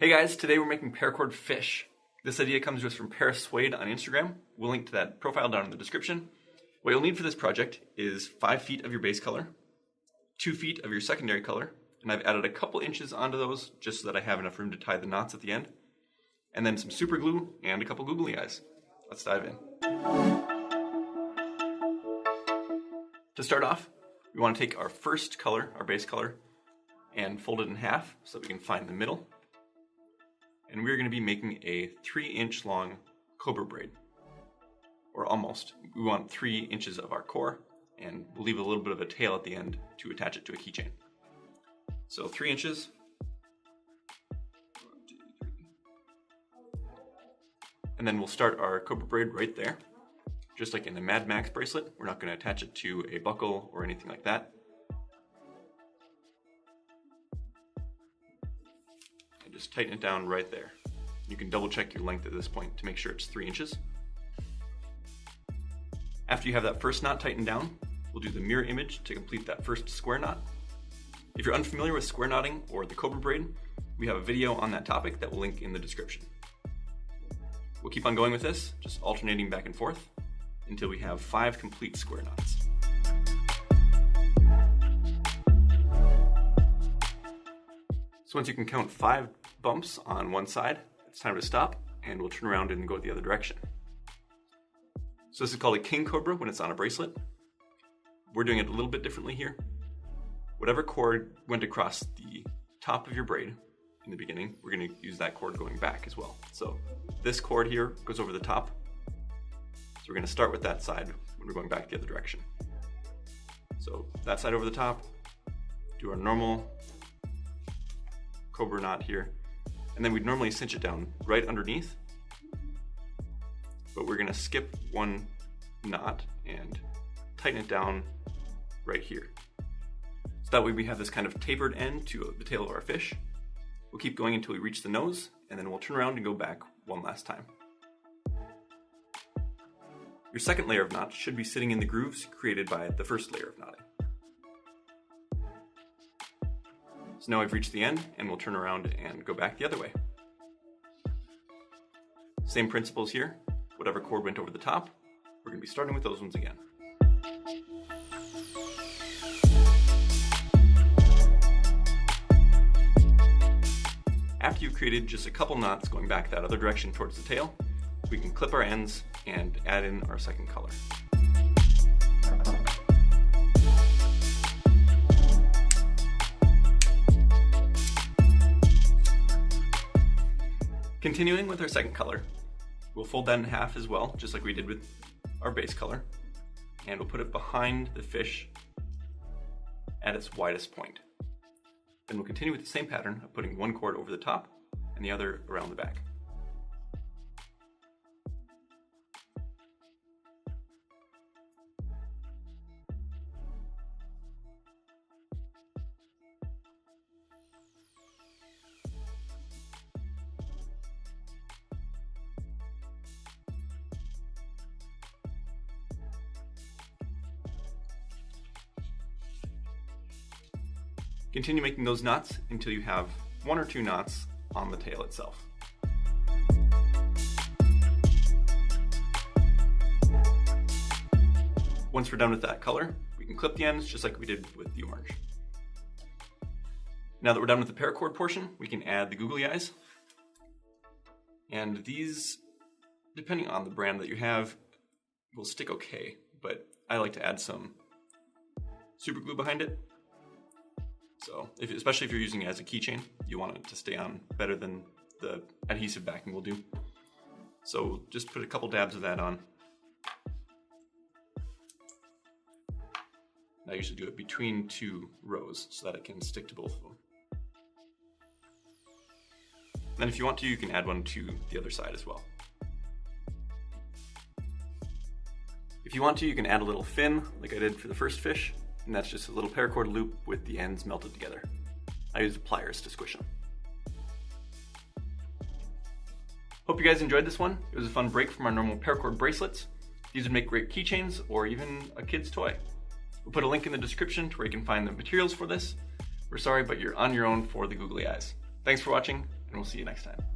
Hey guys, today we're making paracord fish. This idea comes to us from Paris Suede on Instagram. We'll link to that profile down in the description. What you'll need for this project is 5 feet of your base color, 2 feet of your secondary color, and I've added a couple inches onto those just so that I have enough room to tie the knots at the end, and then some super glue and a couple googly eyes. Let's dive in. To start off, we want to take our first color, our base color, and fold it in half so that we can find the middle. And we're going to be making a 3-inch long Cobra Braid, or almost. We want 3 inches of our core, and we'll leave a little bit of a tail at the end to attach it to a keychain. So 3 inches. 1, 2, 3. And then we'll start our Cobra Braid right there. Just like in a Mad Max bracelet, we're not going to attach it to a buckle or anything like that. Just tighten it down right there. You can double check your length at this point to make sure it's 3 inches. After you have that first knot tightened down, we'll do the mirror image to complete that first square knot. If you're unfamiliar with square knotting or the Cobra Braid, we have a video on that topic that we'll link in the description. We'll keep on going with this, just alternating back and forth until we have 5 complete square knots. So once you can count 5 bumps on one side, it's time to stop, and we'll turn around and go the other direction. So this is called a king cobra when it's on a bracelet. We're doing it a little bit differently here. Whatever cord went across the top of your braid in the beginning, we're going to use that cord going back as well. So this cord here goes over the top. So we're going to start with that side when we're going back the other direction. So that side over the top, do our normal Cobra knot here, and then we'd normally cinch it down right underneath, but we're going to skip one knot and tighten it down right here. So that way we have this kind of tapered end to the tail of our fish. We'll keep going until we reach the nose, and then we'll turn around and go back one last time. Your second layer of knots should be sitting in the grooves created by the first layer of knotting. So now we've reached the end, and we'll turn around and go back the other way. Same principles here. Whatever cord went over the top, we're going to be starting with those ones again. After you've created just a couple knots going back that other direction towards the tail, we can clip our ends and add in our second color. Continuing with our second color, we'll fold that in half as well, just like we did with our base color, and we'll put it behind the fish at its widest point. Then we'll continue with the same pattern of putting one cord over the top and the other around the back. Continue making those knots until you have 1 or 2 knots on the tail itself. Once we're done with that color, we can clip the ends just like we did with the orange. Now that we're done with the paracord portion, we can add the googly eyes. And these, depending on the brand that you have, will stick okay, but I like to add some super glue behind it. So, especially if you're using it as a keychain, you want it to stay on better than the adhesive backing will do. So just put a couple dabs of that on. I usually do it between 2 rows so that it can stick to both of them. Then if you want to, you can add one to the other side as well. If you want to, you can add a little fin like I did for the first fish. And that's just a little paracord loop with the ends melted together. I use pliers to squish them. Hope you guys enjoyed this one. It was a fun break from our normal paracord bracelets. These would make great keychains or even a kid's toy. We'll put a link in the description to where you can find the materials for this. We're sorry, but you're on your own for the googly eyes. Thanks for watching, and we'll see you next time.